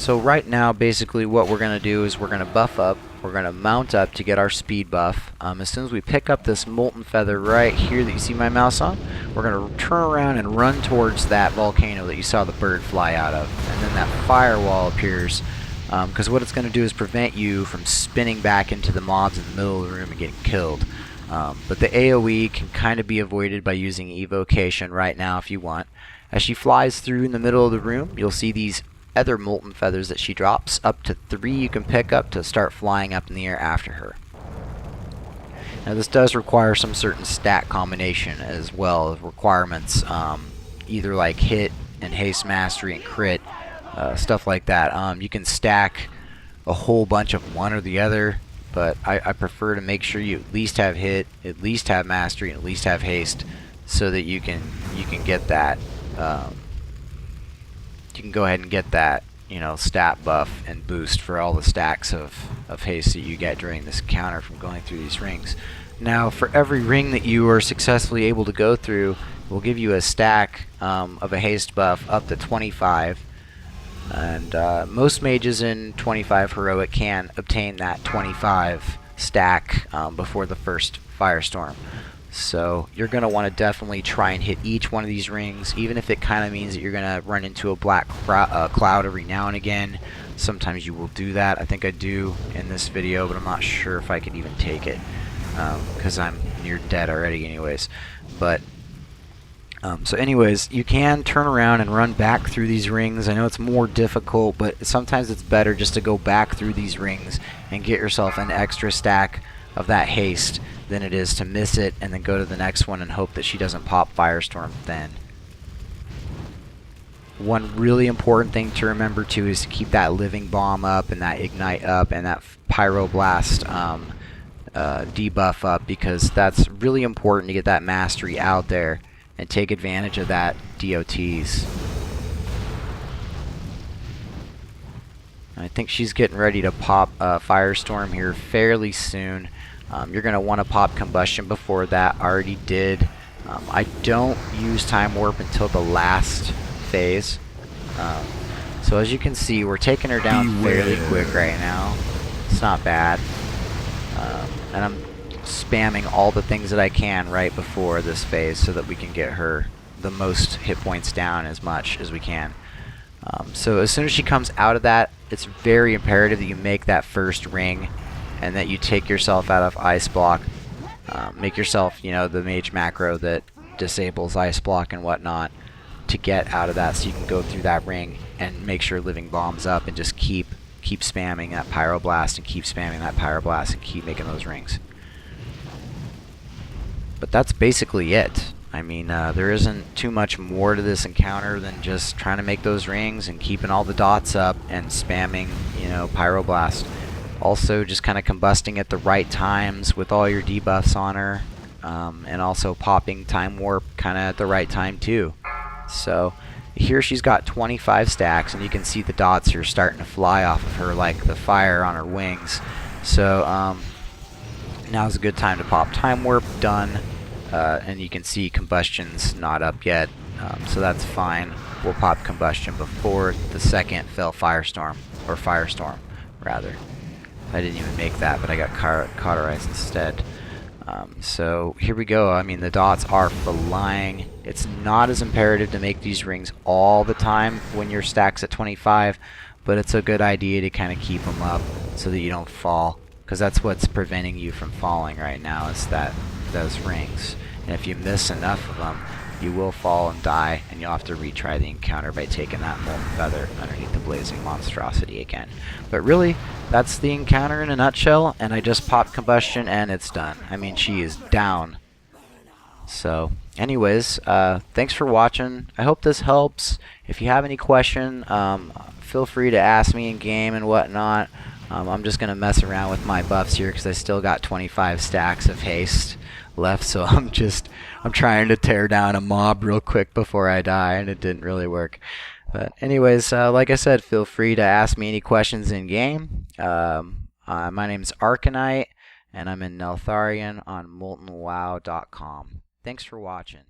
So right now, basically what we're going to do is we're going to buff up, we're going to mount up to get our speed buff. As soon as we pick up this molten feather right here that you see my mouse on, we're going to turn around and run towards that volcano that you saw the bird fly out of. And then that firewall appears, because what it's going to do is prevent you from spinning back into the mobs in the middle of the room and getting killed. But the AoE can kind of be avoided by using evocation right now if you want. As she flies through in the middle of the room, you'll see these other molten feathers that she drops. Up to 3 you can pick up to start flying up in the air after her. Now this does require some certain stat combination as well as requirements, either like hit and haste mastery and crit, stuff like that. You can stack a whole bunch of one or the other, but I prefer to make sure you at least have hit, at least have mastery, and at least have haste, so that you can get that. You can go ahead and get that, you know, stat buff and boost for all the stacks of haste that you get during this encounter from going through these rings. Now, for every ring that you are successfully able to go through, we'll give you a stack of a haste buff up to 25. And most mages in 25 heroic can obtain that 25 stack before the first firestorm. So you're going to want to definitely try and hit each one of these rings, even if it kind of means that you're going to run into a black cloud every now and again. Sometimes you will do that. I think I do in this video, but I'm not sure if I could even take it because I'm near dead already anyways. But so anyways, you can turn around and run back through these rings. I know it's more difficult, but sometimes it's better just to go back through these rings and get yourself an extra stack of that haste than it is to miss it and then go to the next one and hope that she doesn't pop Firestorm then. One really important thing to remember too is to keep that living bomb up and that ignite up and that pyroblast debuff up, because that's really important to get that mastery out there and take advantage of that DOTs. I think she's getting ready to pop Firestorm here fairly soon. You're going to want to pop Combustion before that. I already did. I don't use Time Warp until the last phase. So as you can see, we're taking her down fairly quick right now. It's not bad. And I'm spamming all the things that I can right before this phase so that we can get her the most hit points down as much as we can. So as soon as she comes out of that, it's very imperative that you make that first ring and that you take yourself out of Ice Block. Make yourself, you know, the Mage macro that disables Ice Block and whatnot to get out of that, so you can go through that ring and make sure Living Bomb's up and just keep spamming that Pyroblast and keep spamming that Pyroblast and keep making those rings. But that's basically it. I mean, there isn't too much more to this encounter than just trying to make those rings and keeping all the dots up and spamming, you know, Pyroblast. Also, just kind of combusting at the right times with all your debuffs on her, and also popping Time Warp kind of at the right time too. So here she's got 25 stacks, and you can see the dots are starting to fly off of her like the fire on her wings. So now's a good time to pop Time Warp. Done. And you can see Combustion's not up yet, so that's fine. We'll pop Combustion before the second fell Firestorm, or Firestorm rather. I didn't even make that, but I got cauterized instead. So here we go. I mean, the dots are flying. It's not as imperative to make these rings all the time when your stack's at 25, but it's a good idea to kind of keep them up so that you don't fall, because that's what's preventing you from falling right now, is those rings. And if you miss enough of them, you will fall and die, and you'll have to retry the encounter by taking that molten feather underneath the blazing monstrosity again. But really, that's the encounter in a nutshell, and I just popped Combustion and it's done. I mean, she is down. So anyways, thanks for watching. I hope this helps. If you have any question, feel free to ask me in game and whatnot. I'm just gonna mess around with my buffs here because I still got 25 stacks of haste left, so I'm trying to tear down a mob real quick before I die, and it didn't really work. But anyways, like I said, feel free to ask me any questions in game. My name's Arcanite, and I'm in Neltharion on moltenwow.com. Thanks for watching.